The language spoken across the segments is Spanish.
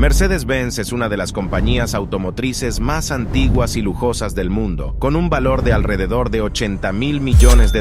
Mercedes-Benz es una de las compañías automotrices más antiguas y lujosas del mundo, con un valor de alrededor de $80.000 millones,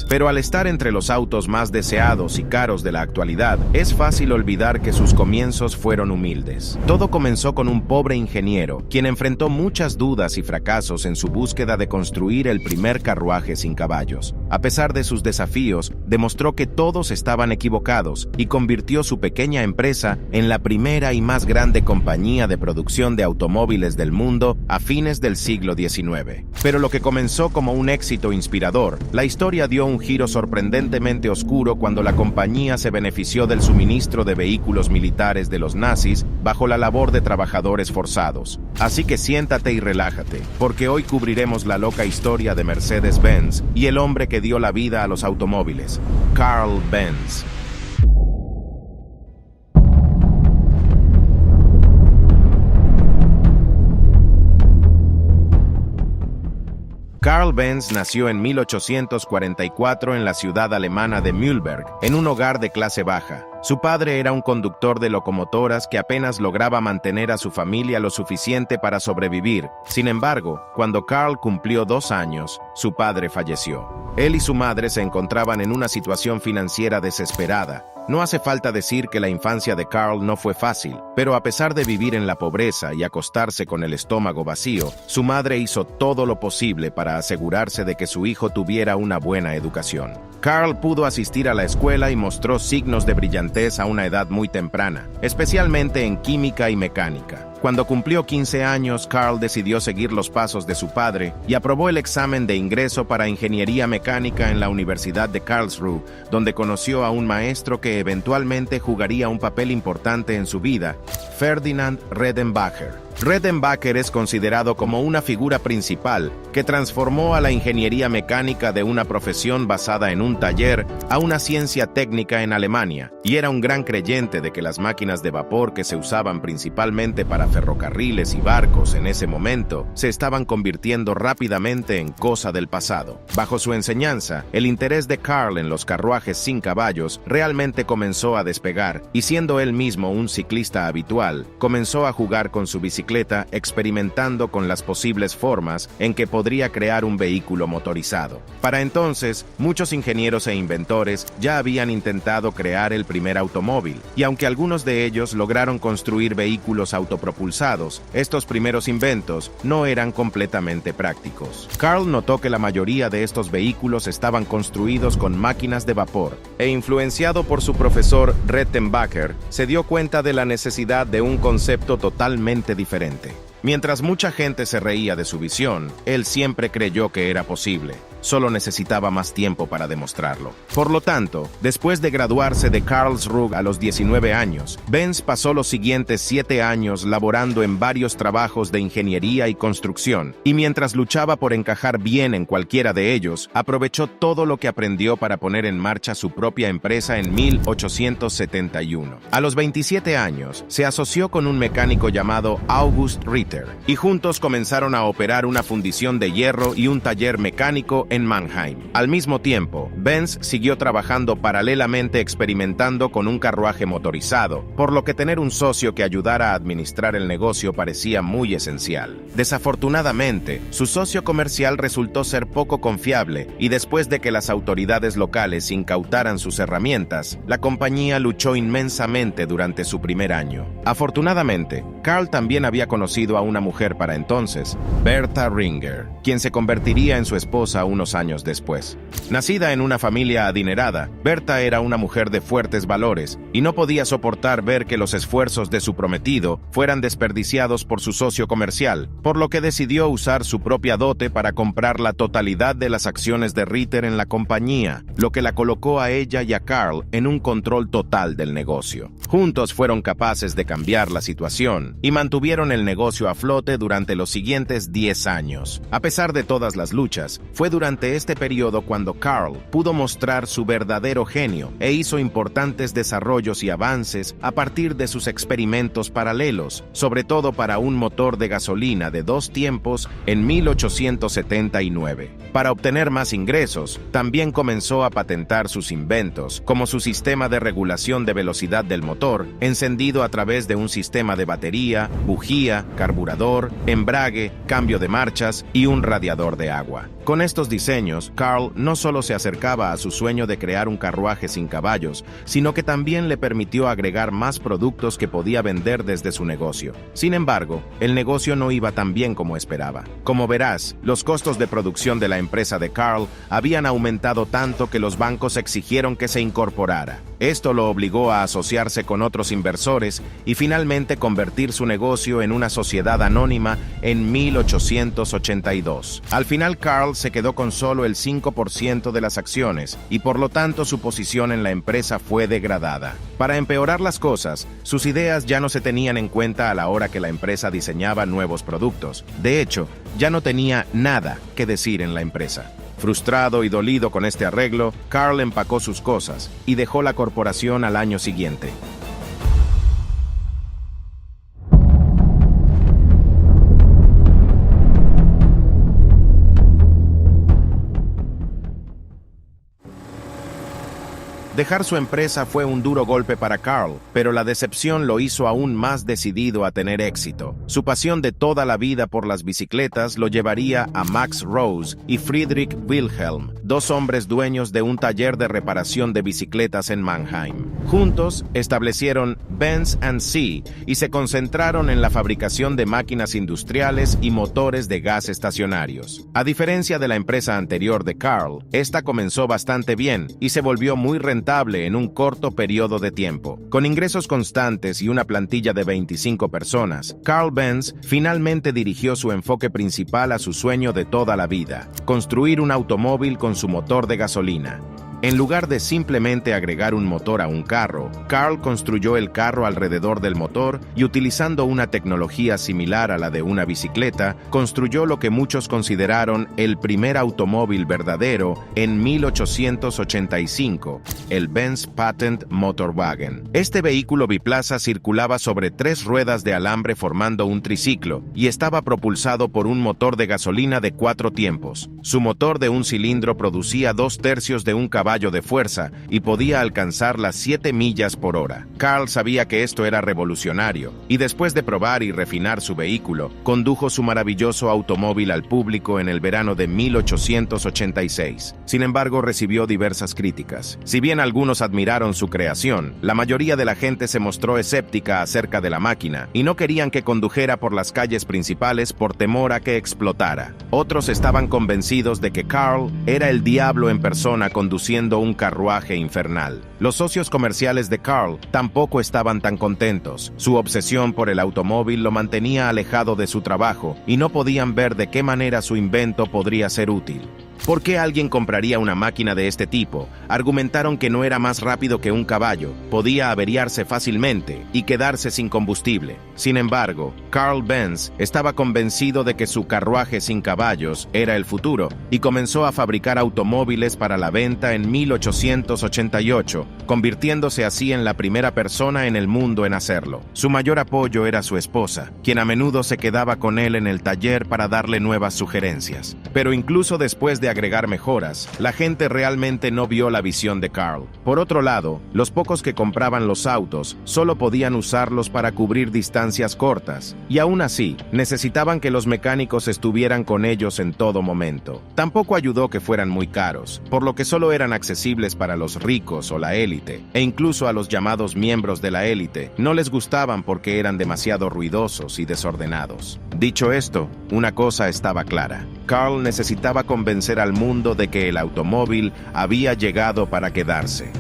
pero al estar entre los autos más deseados y caros de la actualidad, es fácil olvidar que sus comienzos fueron humildes. Todo comenzó con un pobre ingeniero, quien enfrentó muchas dudas y fracasos en su búsqueda de construir el primer carruaje sin caballos. A pesar de sus desafíos, demostró que todos estaban equivocados y convirtió su pequeña empresa en la primera y más grande compañía de producción de automóviles del mundo a fines del siglo XIX. Pero lo que comenzó como un éxito inspirador, la historia dio un giro sorprendentemente oscuro cuando la compañía se benefició del suministro de vehículos militares de los nazis bajo la labor de trabajadores forzados. Así que siéntate y relájate, porque hoy cubriremos la loca historia de Mercedes-Benz y el hombre que dio la vida a los automóviles, Carl Benz. Carl Benz nació en 1844 en la ciudad alemana de Mühlberg, en un hogar de clase baja. Su padre era un conductor de locomotoras que apenas lograba mantener a su familia lo suficiente para sobrevivir. Sin embargo, cuando Carl cumplió 2 años, su padre falleció. Él y su madre se encontraban en una situación financiera desesperada. No hace falta decir que la infancia de Carl no fue fácil, pero a pesar de vivir en la pobreza y acostarse con el estómago vacío, su madre hizo todo lo posible para asegurarse de que su hijo tuviera una buena educación. Carl pudo asistir a la escuela y mostró signos de brillantez a una edad muy temprana, especialmente en química y mecánica. Cuando cumplió 15 años, Carl decidió seguir los pasos de su padre y aprobó el examen de ingreso para ingeniería mecánica en la Universidad de Karlsruhe, donde conoció a un maestro que eventualmente jugaría un papel importante en su vida, Ferdinand Redenbacher. Redenbacher es considerado como una figura principal que transformó a la ingeniería mecánica de una profesión basada en un taller a una ciencia técnica en Alemania, y era un gran creyente de que las máquinas de vapor que se usaban principalmente para ferrocarriles y barcos en ese momento se estaban convirtiendo rápidamente en cosa del pasado. Bajo su enseñanza, el interés de Carl en los carruajes sin caballos realmente comenzó a despegar, y siendo él mismo un ciclista habitual, comenzó a jugar con su bicicleta experimentando con las posibles formas en que podría crear un vehículo motorizado. Para entonces, muchos ingenieros e inventores ya habían intentado crear el primer automóvil, y aunque algunos de ellos lograron construir vehículos autopropulsados, estos primeros inventos no eran completamente prácticos. Carl notó que la mayoría de estos vehículos estaban construidos con máquinas de vapor, e influenciado por su profesor Redenbacher, se dio cuenta de la necesidad de un concepto totalmente diferente. Mientras mucha gente se reía de su visión, él siempre creyó que era posible. Solo necesitaba más tiempo para demostrarlo. Por lo tanto, después de graduarse de Karlsruhe a los 19 años, Benz pasó los siguientes 7 años laborando en varios trabajos de ingeniería y construcción, y mientras luchaba por encajar bien en cualquiera de ellos, aprovechó todo lo que aprendió para poner en marcha su propia empresa en 1871. A los 27 años, se asoció con un mecánico llamado August Ritter, y juntos comenzaron a operar una fundición de hierro y un taller mecánico en Mannheim. Al mismo tiempo, Benz siguió trabajando paralelamente experimentando con un carruaje motorizado, por lo que tener un socio que ayudara a administrar el negocio parecía muy esencial. Desafortunadamente, su socio comercial resultó ser poco confiable, y después de que las autoridades locales incautaran sus herramientas, la compañía luchó inmensamente durante su primer año. Afortunadamente, Carl también había conocido a una mujer para entonces, Bertha Ringer, quien se convertiría en su esposa unos años después. Nacida en una familia adinerada, Bertha era una mujer de fuertes valores y no podía soportar ver que los esfuerzos de su prometido fueran desperdiciados por su socio comercial, por lo que decidió usar su propia dote para comprar la totalidad de las acciones de Ritter en la compañía, lo que la colocó a ella y a Carl en un control total del negocio. Juntos fueron capaces de cambiar la situación y mantuvieron el negocio a flote durante los siguientes 10 años. A pesar de todas las luchas, fue durante durante este periodo cuando Carl pudo mostrar su verdadero genio e hizo importantes desarrollos y avances a partir de sus experimentos paralelos, sobre todo para un motor de gasolina de 2 tiempos en 1879. Para obtener más ingresos, también comenzó a patentar sus inventos, como su sistema de regulación de velocidad del motor, encendido a través de un sistema de batería, bujía, carburador, embrague, cambio de marchas y un radiador de agua. Con estos diseños, Carl no solo se acercaba a su sueño de crear un carruaje sin caballos, sino que también le permitió agregar más productos que podía vender desde su negocio. Sin embargo, el negocio no iba tan bien como esperaba. Como verás, los costos de producción de la empresa de Carl habían aumentado tanto que los bancos exigieron que se incorporara. Esto lo obligó a asociarse con otros inversores y finalmente convertir su negocio en una sociedad anónima en 1882. Al final, Carl se quedó con solo el 5% de las acciones y por lo tanto su posición en la empresa fue degradada. Para empeorar las cosas, sus ideas ya no se tenían en cuenta a la hora que la empresa diseñaba nuevos productos. De hecho, ya no tenía nada que decir en la empresa. Frustrado y dolido con este arreglo, Carl empacó sus cosas y dejó la corporación al año siguiente. Dejar su empresa fue un duro golpe para Carl, pero la decepción lo hizo aún más decidido a tener éxito. Su pasión de toda la vida por las bicicletas lo llevaría a Max Rose y Friedrich Wilhelm, 2 hombres dueños de un taller de reparación de bicicletas en Mannheim. Juntos establecieron Benz & Cie y se concentraron en la fabricación de máquinas industriales y motores de gas estacionarios. A diferencia de la empresa anterior de Carl, esta comenzó bastante bien y se volvió muy rentable en un corto periodo de tiempo. Con ingresos constantes y una plantilla de 25 personas, Carl Benz finalmente dirigió su enfoque principal a su sueño de toda la vida: construir un automóvil con su motor de gasolina. En lugar de simplemente agregar un motor a un carro, Carl construyó el carro alrededor del motor y, utilizando una tecnología similar a la de una bicicleta, construyó lo que muchos consideraron el primer automóvil verdadero en 1885, el Benz Patent Motorwagen. Este vehículo biplaza circulaba sobre 3 ruedas de alambre formando un triciclo y estaba propulsado por un motor de gasolina de 4 tiempos. Su motor de un cilindro producía 2/3 de un caballo de fuerza y podía alcanzar las 7 millas por hora. Carl sabía que esto era revolucionario y después de probar y refinar su vehículo, condujo su maravilloso automóvil al público en el verano de 1886. Sin embargo, recibió diversas críticas. Si bien algunos admiraron su creación, la mayoría de la gente se mostró escéptica acerca de la máquina y no querían que condujera por las calles principales por temor a que explotara. Otros estaban convencidos de que Carl era el diablo en persona conduciendo un carruaje infernal. Los socios comerciales de Carl tampoco estaban tan contentos. Su obsesión por el automóvil lo mantenía alejado de su trabajo y no podían ver de qué manera su invento podría ser útil. ¿Por qué alguien compraría una máquina de este tipo? Argumentaron que no era más rápido que un caballo, podía averiarse fácilmente y quedarse sin combustible. Sin embargo, Carl Benz estaba convencido de que su carruaje sin caballos era el futuro y comenzó a fabricar automóviles para la venta en 1888, convirtiéndose así en la primera persona en el mundo en hacerlo. Su mayor apoyo era su esposa, quien a menudo se quedaba con él en el taller para darle nuevas sugerencias. Pero incluso después de agregar mejoras, la gente realmente no vio la visión de Carl. Por otro lado, los pocos que compraban los autos solo podían usarlos para cubrir distancias cortas, y aún así, necesitaban que los mecánicos estuvieran con ellos en todo momento. Tampoco ayudó que fueran muy caros, por lo que solo eran accesibles para los ricos o la élite, e incluso a los llamados miembros de la élite no les gustaban porque eran demasiado ruidosos y desordenados. Dicho esto, una cosa estaba clara: Carl necesitaba convencer al mundo de que el automóvil había llegado para quedarse.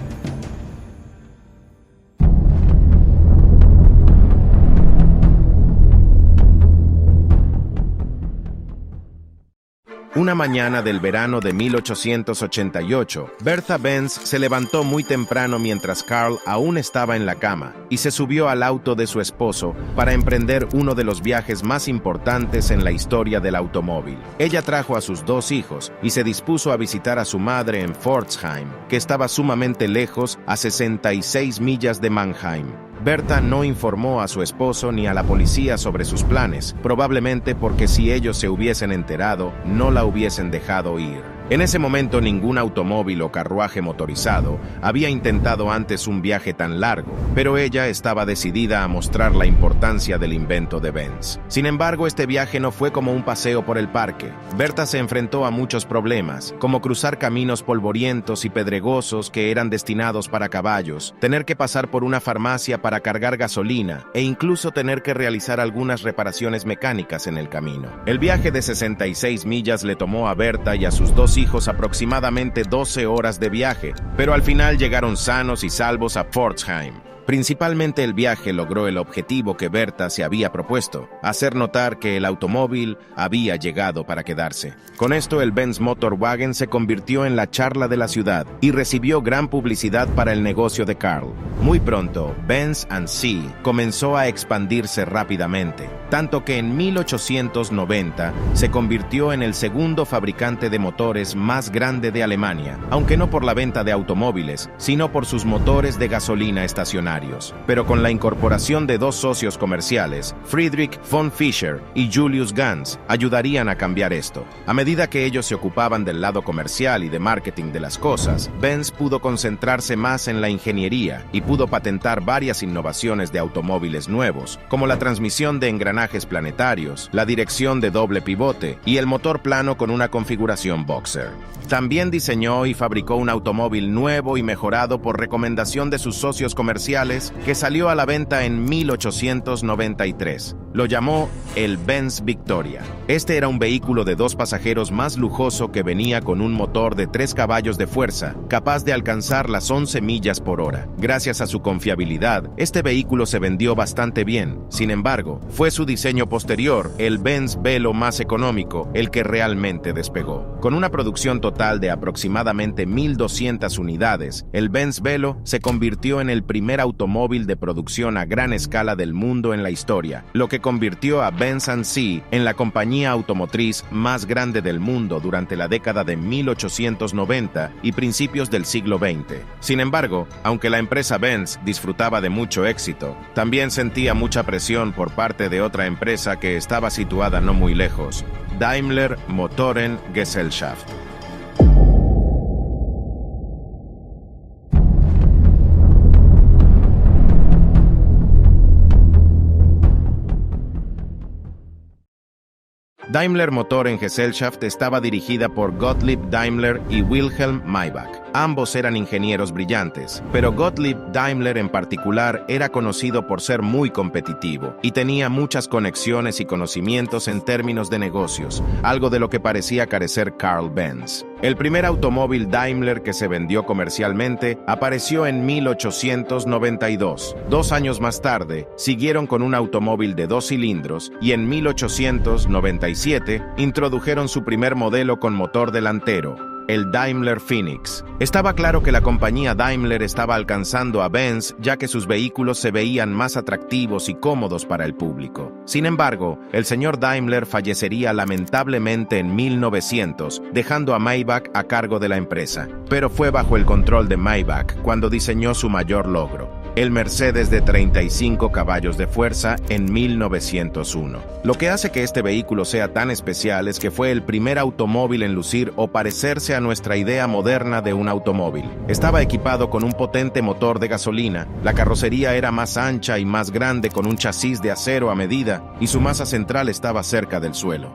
Una mañana del verano de 1888, Bertha Benz se levantó muy temprano mientras Carl aún estaba en la cama y se subió al auto de su esposo para emprender uno de los viajes más importantes en la historia del automóvil. Ella trajo a sus 2 hijos y se dispuso a visitar a su madre en Pforzheim, que estaba sumamente lejos, a 66 millas de Mannheim. Bertha no informó a su esposo ni a la policía sobre sus planes, probablemente porque si ellos se hubiesen enterado, no la hubiesen dejado ir. En ese momento ningún automóvil o carruaje motorizado había intentado antes un viaje tan largo, pero ella estaba decidida a mostrar la importancia del invento de Benz. Sin embargo, este viaje no fue como un paseo por el parque. Bertha se enfrentó a muchos problemas, como cruzar caminos polvorientos y pedregosos que eran destinados para caballos, tener que pasar por una farmacia para cargar gasolina e incluso tener que realizar algunas reparaciones mecánicas en el camino. El viaje de 66 millas le tomó a Bertha y a sus 2 hijos aproximadamente 12 horas de viaje, pero al final llegaron sanos y salvos a Pforzheim. Principalmente el viaje logró el objetivo que Bertha se había propuesto, hacer notar que el automóvil había llegado para quedarse. Con esto el Benz Motorwagen se convirtió en la charla de la ciudad y recibió gran publicidad para el negocio de Carl. Muy pronto, Benz & Cie comenzó a expandirse rápidamente, tanto que en 1890 se convirtió en el segundo fabricante de motores más grande de Alemania, aunque no por la venta de automóviles, sino por sus motores de gasolina estacionarios. Pero con la incorporación de 2 socios comerciales, Friedrich von Fischer y Julius Ganz, ayudarían a cambiar esto. A medida que ellos se ocupaban del lado comercial y de marketing de las cosas, Benz pudo concentrarse más en la ingeniería y pudo patentar varias innovaciones de automóviles nuevos, como la transmisión de engranajes planetarios, la dirección de doble pivote y el motor plano con una configuración boxer. También diseñó y fabricó un automóvil nuevo y mejorado por recomendación de sus socios comerciales que salió a la venta en 1893. Lo llamó el Benz Victoria. Este era un vehículo de 2 pasajeros más lujoso que venía con un motor de 3 caballos de fuerza, capaz de alcanzar las 11 millas por hora. Gracias a su confiabilidad, este vehículo se vendió bastante bien. Sin embargo, fue su diseño posterior, el Benz Velo más económico, el que realmente despegó. Con una producción total de aproximadamente 1.200 unidades, el Benz Velo se convirtió en el primer automóvil de producción a gran escala del mundo en la historia, lo que convirtió a Benz & Cie en la compañía automotriz más grande del mundo durante la década de 1890 y principios del siglo XX. Sin embargo, aunque la empresa Benz disfrutaba de mucho éxito, también sentía mucha presión por parte de otra empresa que estaba situada no muy lejos, Daimler Motoren Gesellschaft. Daimler Motoren Gesellschaft estaba dirigida por Gottlieb Daimler y Wilhelm Maybach. Ambos eran ingenieros brillantes, pero Gottlieb Daimler en particular era conocido por ser muy competitivo y tenía muchas conexiones y conocimientos en términos de negocios, algo de lo que parecía carecer Carl Benz. El primer automóvil Daimler que se vendió comercialmente apareció en 1892. 2 años más tarde, siguieron con un automóvil de 2 cilindros y en 1897 introdujeron su primer modelo con motor delantero, el Daimler Phoenix. Estaba claro que la compañía Daimler estaba alcanzando a Benz, ya que sus vehículos se veían más atractivos y cómodos para el público. Sin embargo, el señor Daimler fallecería lamentablemente en 1900, dejando a Maybach a cargo de la empresa. Pero fue bajo el control de Maybach cuando diseñó su mayor logro, el Mercedes de 35 caballos de fuerza en 1901. Lo que hace que este vehículo sea tan especial es que fue el primer automóvil en lucir o parecerse a nuestra idea moderna de un automóvil. Estaba equipado con un potente motor de gasolina, la carrocería era más ancha y más grande con un chasis de acero a medida y su masa central estaba cerca del suelo.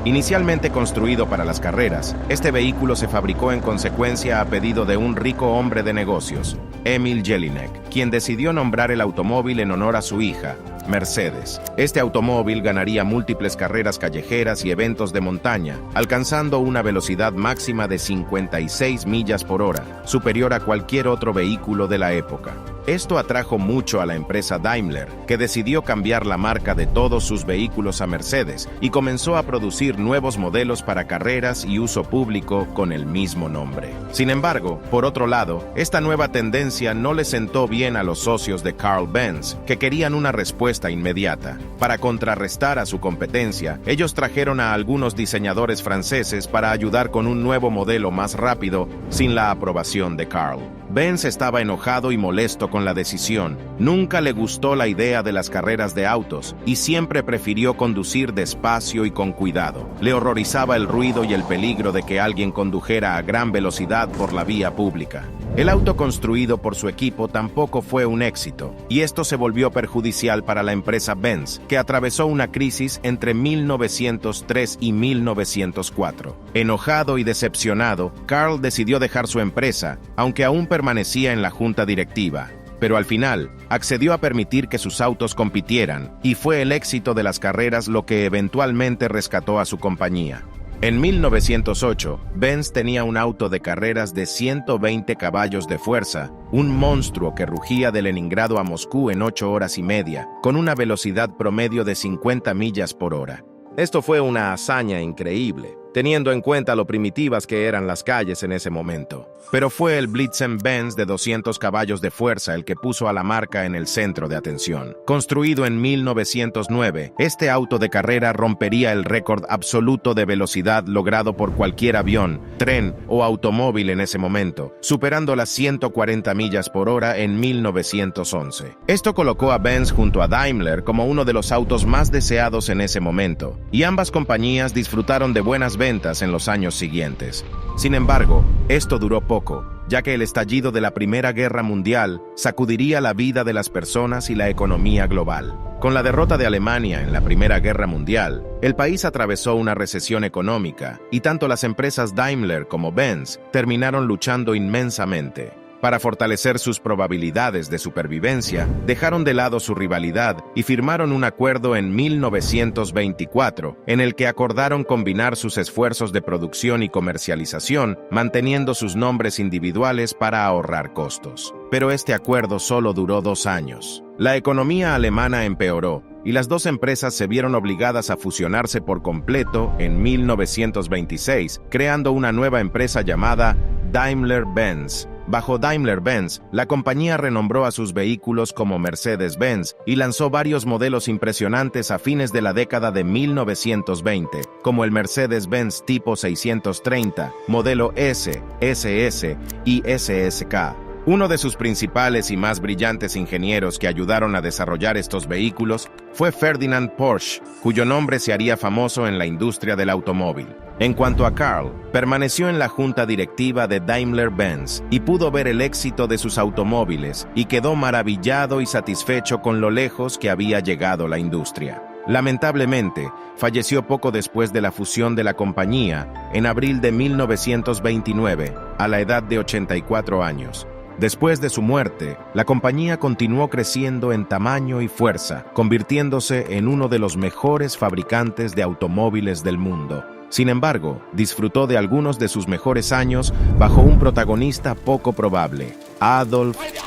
Inicialmente construido para las carreras, este vehículo se fabricó en consecuencia a pedido de un rico hombre de negocios, Emil Jelinek, quien decidió nombrar el automóvil en honor a su hija, Mercedes. Este automóvil ganaría múltiples carreras callejeras y eventos de montaña, alcanzando una velocidad máxima de 56 millas por hora, superior a cualquier otro vehículo de la época. Esto atrajo mucho a la empresa Daimler, que decidió cambiar la marca de todos sus vehículos a Mercedes y comenzó a producir nuevos modelos para carreras y uso público con el mismo nombre. Sin embargo, por otro lado, esta nueva tendencia no le sentó bien a los socios de Carl Benz, que querían una respuesta inmediata. Para contrarrestar a su competencia, ellos trajeron a algunos diseñadores franceses para ayudar con un nuevo modelo más rápido sin la aprobación de Carl. Benz estaba enojado y molesto con la decisión. Nunca le gustó la idea de las carreras de autos y siempre prefirió conducir despacio y con cuidado. Le horrorizaba el ruido y el peligro de que alguien condujera a gran velocidad por la vía pública. El auto construido por su equipo tampoco fue un éxito, y esto se volvió perjudicial para la empresa Benz, que atravesó una crisis entre 1903 y 1904. Enojado y decepcionado, Carl decidió dejar su empresa, aunque aún permanecía en la junta directiva. Pero al final, accedió a permitir que sus autos compitieran, y fue el éxito de las carreras lo que eventualmente rescató a su compañía. En 1908, Benz tenía un auto de carreras de 120 caballos de fuerza, un monstruo que rugía de Leningrado a Moscú en 8 horas y media, con una velocidad promedio de 50 millas por hora. Esto fue una hazaña increíble, teniendo en cuenta lo primitivas que eran las calles en ese momento. Pero fue el Blitzen-Benz de 200 caballos de fuerza el que puso a la marca en el centro de atención. Construido en 1909, este auto de carrera rompería el récord absoluto de velocidad logrado por cualquier avión, tren o automóvil en ese momento, superando las 140 millas por hora en 1911. Esto colocó a Benz junto a Daimler como uno de los autos más deseados en ese momento, y ambas compañías disfrutaron de buenas ventas en los años siguientes. Sin embargo, esto duró poco, ya que el estallido de la Primera Guerra Mundial sacudiría la vida de las personas y la economía global. Con la derrota de Alemania en la Primera Guerra Mundial, el país atravesó una recesión económica, y tanto las empresas Daimler como Benz terminaron luchando inmensamente. Para fortalecer sus probabilidades de supervivencia, dejaron de lado su rivalidad y firmaron un acuerdo en 1924 en el que acordaron combinar sus esfuerzos de producción y comercialización, manteniendo sus nombres individuales para ahorrar costos. Pero este acuerdo solo duró 2 años. La economía alemana empeoró, y las dos empresas se vieron obligadas a fusionarse por completo en 1926, creando una nueva empresa llamada Daimler-Benz. Bajo Daimler-Benz, la compañía renombró a sus vehículos como Mercedes-Benz y lanzó varios modelos impresionantes a fines de la década de 1920, como el Mercedes-Benz Tipo 630, modelo S, SS y SSK. Uno de sus principales y más brillantes ingenieros que ayudaron a desarrollar estos vehículos fue Ferdinand Porsche, cuyo nombre se haría famoso en la industria del automóvil. En cuanto a Carl, permaneció en la junta directiva de Daimler-Benz y pudo ver el éxito de sus automóviles y quedó maravillado y satisfecho con lo lejos que había llegado la industria. Lamentablemente, falleció poco después de la fusión de la compañía, en abril de 1929, a la edad de 84 años. Después de su muerte, la compañía continuó creciendo en tamaño y fuerza, convirtiéndose en uno de los mejores fabricantes de automóviles del mundo. Sin embargo, disfrutó de algunos de sus mejores años bajo un protagonista poco probable, Adolf Hitler.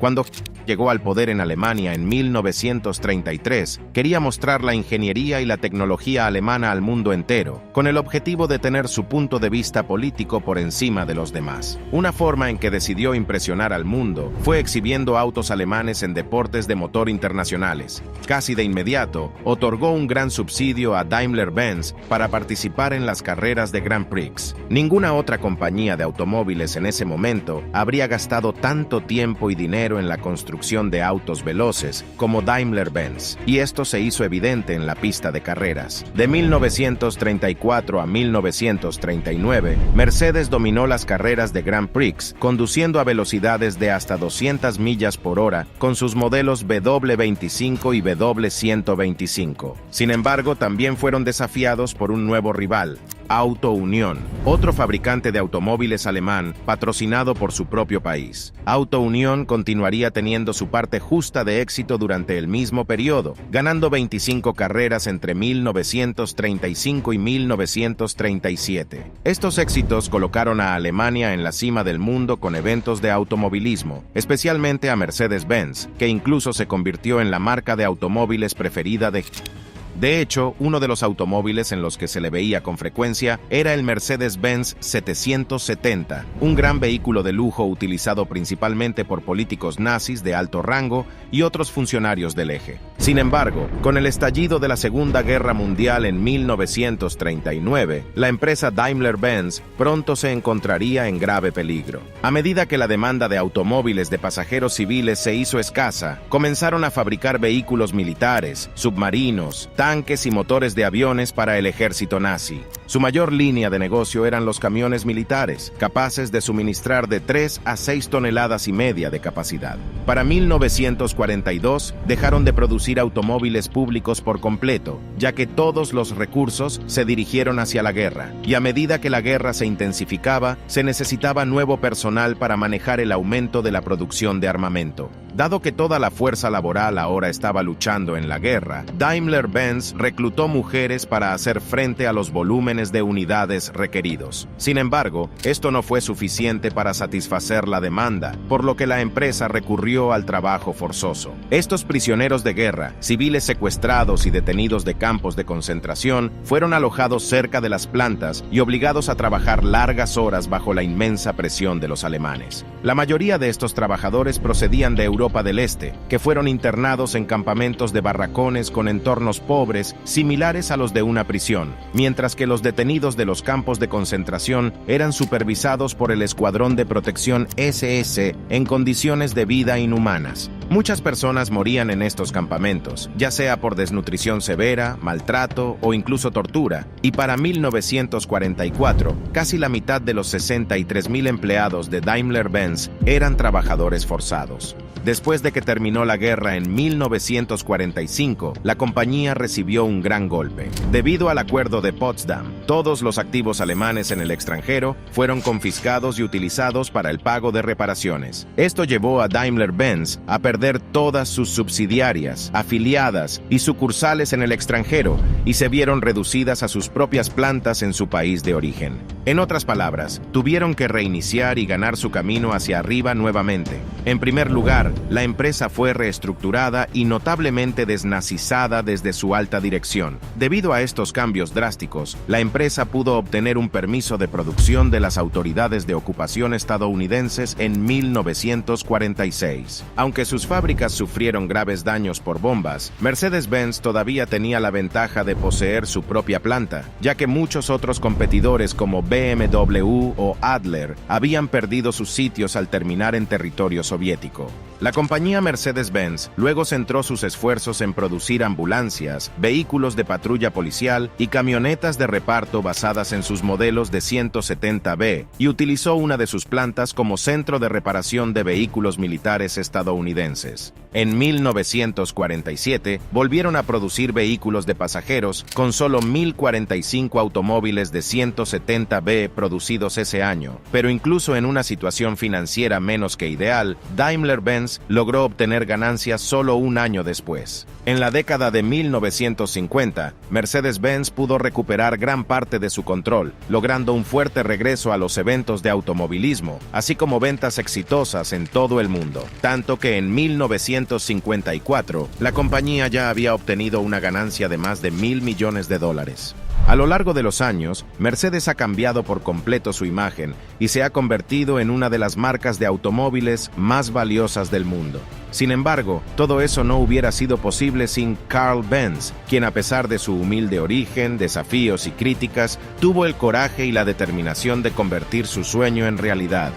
Cuando llegó al poder en Alemania en 1933, quería mostrar la ingeniería y la tecnología alemana al mundo entero, con el objetivo de tener su punto de vista político por encima de los demás. Una forma en que decidió impresionar al mundo fue exhibiendo autos alemanes en deportes de motor internacionales. Casi de inmediato, otorgó un gran subsidio a Daimler-Benz para participar en las carreras de Grand Prix. Ninguna otra compañía de automóviles en ese momento habría gastado tanto tiempo y dinero en la construcción de autos veloces como Daimler-Benz, y esto se hizo evidente en la pista de carreras. De 1934 a 1939, Mercedes dominó las carreras de Grand Prix, conduciendo a velocidades de hasta 200 millas por hora con sus modelos W25 y W125. Sin embargo, también fueron desafiados por un nuevo rival, Auto Union, otro fabricante de automóviles alemán patrocinado por su propio país. Auto Union continuaría teniendo su parte justa de éxito durante el mismo periodo, ganando 25 carreras entre 1935 y 1937. Estos éxitos colocaron a Alemania en la cima del mundo con eventos de automovilismo, especialmente a Mercedes-Benz, que incluso se convirtió en la marca de automóviles preferida De hecho, uno de los automóviles en los que se le veía con frecuencia era el Mercedes-Benz 770, un gran vehículo de lujo utilizado principalmente por políticos nazis de alto rango y otros funcionarios del eje. Sin embargo, con el estallido de la Segunda Guerra Mundial en 1939, la empresa Daimler-Benz pronto se encontraría en grave peligro. A medida que la demanda de automóviles de pasajeros civiles se hizo escasa, comenzaron a fabricar vehículos militares, submarinos, tanques y motores de aviones para el ejército nazi. Su mayor línea de negocio eran los camiones militares, capaces de suministrar de 3 a 6 toneladas y media de capacidad. Para 1942, dejaron de producir automóviles públicos por completo, ya que todos los recursos se dirigieron hacia la guerra, y a medida que la guerra se intensificaba, se necesitaba nuevo personal para manejar el aumento de la producción de armamento. Dado que toda la fuerza laboral ahora estaba luchando en la guerra, Daimler-Benz reclutó mujeres para hacer frente a los volúmenes de unidades requeridos. Sin embargo, esto no fue suficiente para satisfacer la demanda, por lo que la empresa recurrió al trabajo forzoso. Estos prisioneros de guerra, civiles secuestrados y detenidos de campos de concentración, fueron alojados cerca de las plantas y obligados a trabajar largas horas bajo la inmensa presión de los alemanes. La mayoría de estos trabajadores procedían de Europa del Este, que fueron internados en campamentos de barracones con entornos pobres similares a los de una prisión, mientras que los detenidos de los campos de concentración eran supervisados por el Escuadrón de Protección SS en condiciones de vida inhumanas. Muchas personas morían en estos campamentos, ya sea por desnutrición severa, maltrato o incluso tortura, y para 1944, casi la mitad de los 63,000 empleados de Daimler-Benz eran trabajadores forzados. Después de que terminó la guerra en 1945, la compañía recibió un gran golpe. Debido al Acuerdo de Potsdam, todos los activos alemanes en el extranjero fueron confiscados y utilizados para el pago de reparaciones. Esto llevó a Daimler-Benz a perder todas sus subsidiarias, afiliadas y sucursales en el extranjero y se vieron reducidas a sus propias plantas en su país de origen. En otras palabras, tuvieron que reiniciar y ganar su camino hacia arriba nuevamente. En primer lugar, la empresa fue reestructurada y notablemente desnazizada desde su alta dirección. Debido a estos cambios drásticos, la empresa pudo obtener un permiso de producción de las autoridades de ocupación estadounidenses en 1946. Aunque sus fábricas sufrieron graves daños por bombas, Mercedes-Benz todavía tenía la ventaja de poseer su propia planta, ya que muchos otros competidores como BMW o Adler habían perdido sus sitios al terminar en territorio soviético. La compañía Mercedes-Benz luego centró sus esfuerzos en producir ambulancias, vehículos de patrulla policial y camionetas de reparto basadas en sus modelos de 170B y utilizó una de sus plantas como centro de reparación de vehículos militares estadounidenses. En 1947 volvieron a producir vehículos de pasajeros con solo 1,045 automóviles de 170B producidos ese año, pero incluso en una situación financiera menos que ideal, Daimler-Benz logró obtener ganancias solo un año después. En la década de 1950, Mercedes-Benz pudo recuperar gran parte de su control, logrando un fuerte regreso a los eventos de automovilismo, así como ventas exitosas en todo el mundo, tanto que en 1954, la compañía ya había obtenido una ganancia de más de $1,000 millones. A lo largo de los años, Mercedes ha cambiado por completo su imagen y se ha convertido en una de las marcas de automóviles más valiosas del mundo. Sin embargo, todo eso no hubiera sido posible sin Carl Benz, quien a pesar de su humilde origen, desafíos y críticas, tuvo el coraje y la determinación de convertir su sueño en realidad.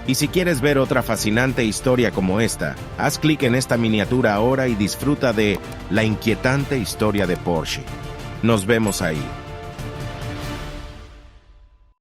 Y si quieres ver otra fascinante historia como esta, haz clic en esta miniatura ahora y disfruta de la inquietante historia de Porsche. Nos vemos ahí.